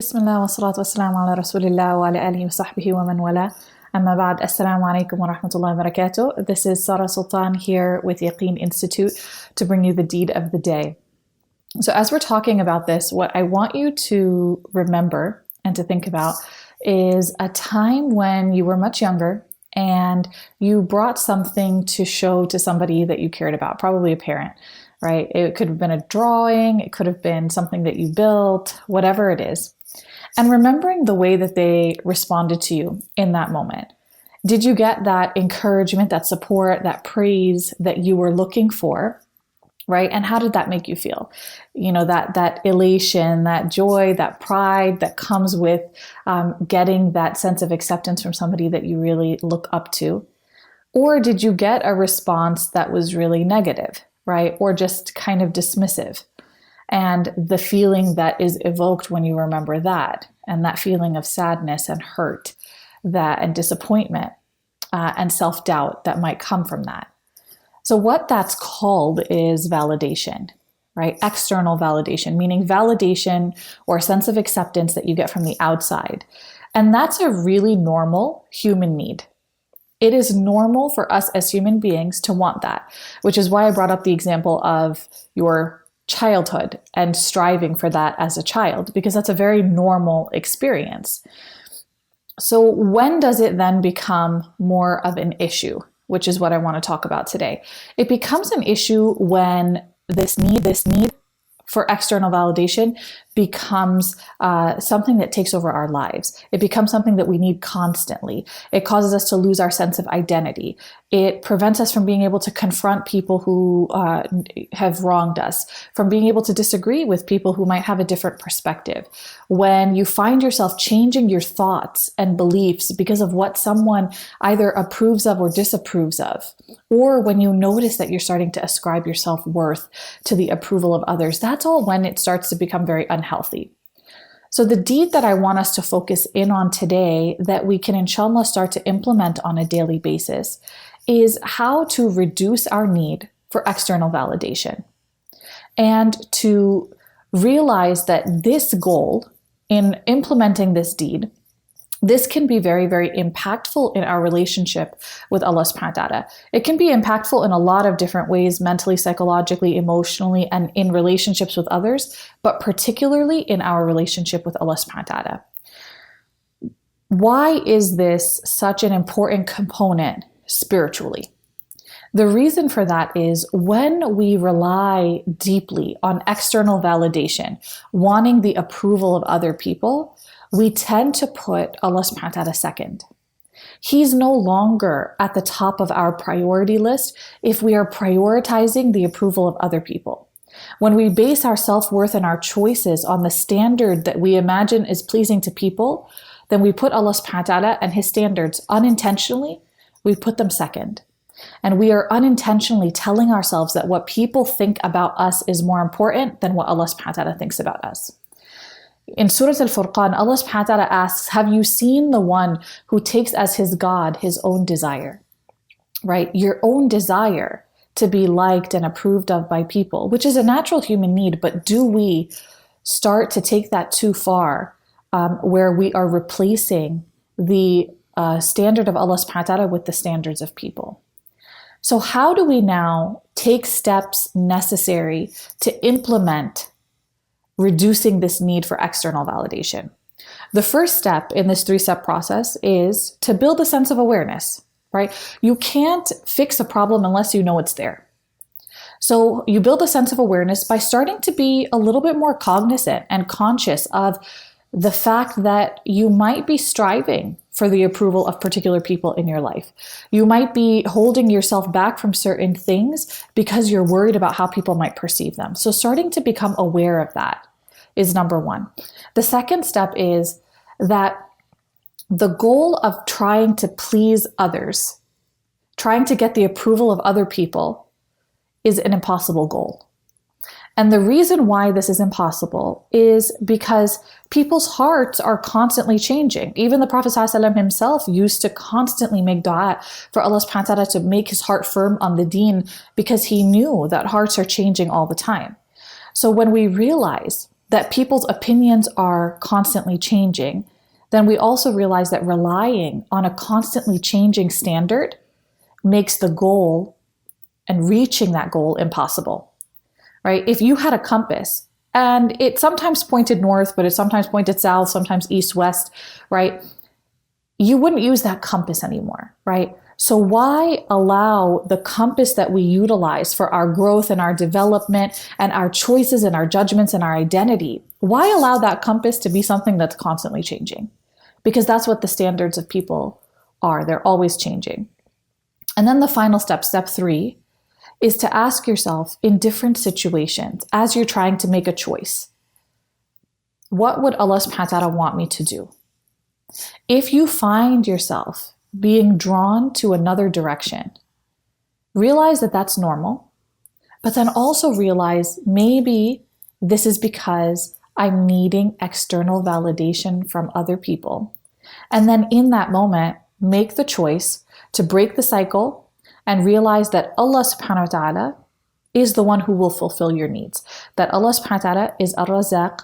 بسم الله والصلاة والسلام على رسول الله وعلى آله وصحبه ومن والاه. أما بعد, Assalamu alaikum wa rahmatullahi wa barakatuh. This is Sultan here with Yaqeen Institute to bring you the deed of the day. So as we're talking about this, what I want you to remember and to think about is a time when you were much younger and you brought something to show to somebody that you cared about, probably a parent, right? It could have been a drawing, it could have been something that you built, whatever it is. And remembering the way that they responded to you in that moment. Did you get that encouragement, that support, that praise that you were looking for, right? And how did that make you feel? You know, that elation, that joy, that pride that comes with getting that sense of acceptance from somebody that you really look up to. Or did you get a response that was really negative, right? Or just kind of dismissive? And the feeling that is evoked when you remember that, and that feeling of sadness and hurt, and disappointment and self-doubt that might come from that. So what that's called is validation, right? External validation, meaning validation or a sense of acceptance that you get from the outside. And that's a really normal human need. It is normal for us as human beings to want that, which is why I brought up the example of your childhood and striving for that as a child, because that's a very normal experience. So when does it then become more of an issue, which is what I want to talk about today? It becomes an issue when this need for external validation becomes something that takes over our lives. It becomes something that we need constantly. It causes us to lose our sense of identity. It prevents us from being able to confront people who have wronged us, from being able to disagree with people who might have a different perspective. When you find yourself changing your thoughts and beliefs because of what someone either approves of or disapproves of, or when you notice that you're starting to ascribe your self-worth to the approval of others, that's all when it starts to become very unhealthy. So the deed that I want us to focus in on today, that we can inshallah start to implement on a daily basis, is how to reduce our need for external validation and to realize that this goal in implementing this deed, this can be very, very impactful in our relationship with Allah subhanahu wa ta'ala. It can be impactful in a lot of different ways, mentally, psychologically, emotionally, and in relationships with others, but particularly in our relationship with Allah subhanahu wa ta'ala. Why is this such an important component spiritually? The reason for that is when we rely deeply on external validation, wanting the approval of other people, we tend to put Allah subhanahu wa ta'ala second. He's no longer at the top of our priority list if we are prioritizing the approval of other people. When we base our self-worth and our choices on the standard that we imagine is pleasing to people, then we put Allah subhanahu wa ta'ala and His standards unintentionally, we put them second. And we are unintentionally telling ourselves that what people think about us is more important than what Allah subhanahu wa ta'ala thinks about us. In Surah Al-Furqan, Allah subhanahu wa ta'ala asks, have you seen the one who takes as his God his own desire? Right? Your own desire to be liked and approved of by people, which is a natural human need, but do we start to take that too far, where we are replacing the standard of Allah subhanahu wa ta'ala with the standards of people? So how do we now take steps necessary to implement reducing this need for external validation? The first step in this 3-step process is to build a sense of awareness, right? You can't fix a problem unless you know it's there. So you build a sense of awareness by starting to be a little bit more cognizant and conscious of the fact that you might be striving for the approval of particular people in your life. You might be holding yourself back from certain things because you're worried about how people might perceive them. So starting to become aware of that is number one. The second step is that the goal of trying to please others, trying to get the approval of other people, is an impossible goal. And the reason why this is impossible is because people's hearts are constantly changing. Even the Prophet ﷺ himself used to constantly make dua for Allah subhanahu wa ta'ala to make his heart firm on the deen, because he knew that hearts are changing all the time. So when we realize that people's opinions are constantly changing, then we also realize that relying on a constantly changing standard makes the goal and reaching that goal impossible, right? If you had a compass and it sometimes pointed north, but it sometimes pointed south, sometimes east, west, right? You wouldn't use that compass anymore, right? So why allow the compass that we utilize for our growth and our development and our choices and our judgments and our identity? Why allow that compass to be something that's constantly changing? Because that's what the standards of people are. They're always changing. And then the final step, step 3, is to ask yourself in different situations, as you're trying to make a choice, what would Allah subhanahu wa ta'ala want me to do? If you find yourself being drawn to another direction, realize that that's normal, but then also realize maybe this is because I'm needing external validation from other people. And then in that moment, make the choice to break the cycle and realize that Allah subhanahu wa ta'ala is the one who will fulfill your needs. That Allah subhanahu wa ta'ala is Ar-Razaq.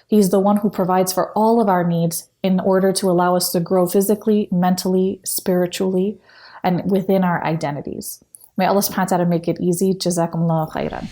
He's the one who provides for all of our needs in order to allow us to grow physically, mentally, spiritually, and within our identities. May Allah subhanahu wa ta'ala make it easy. Jazakumullahu khairan.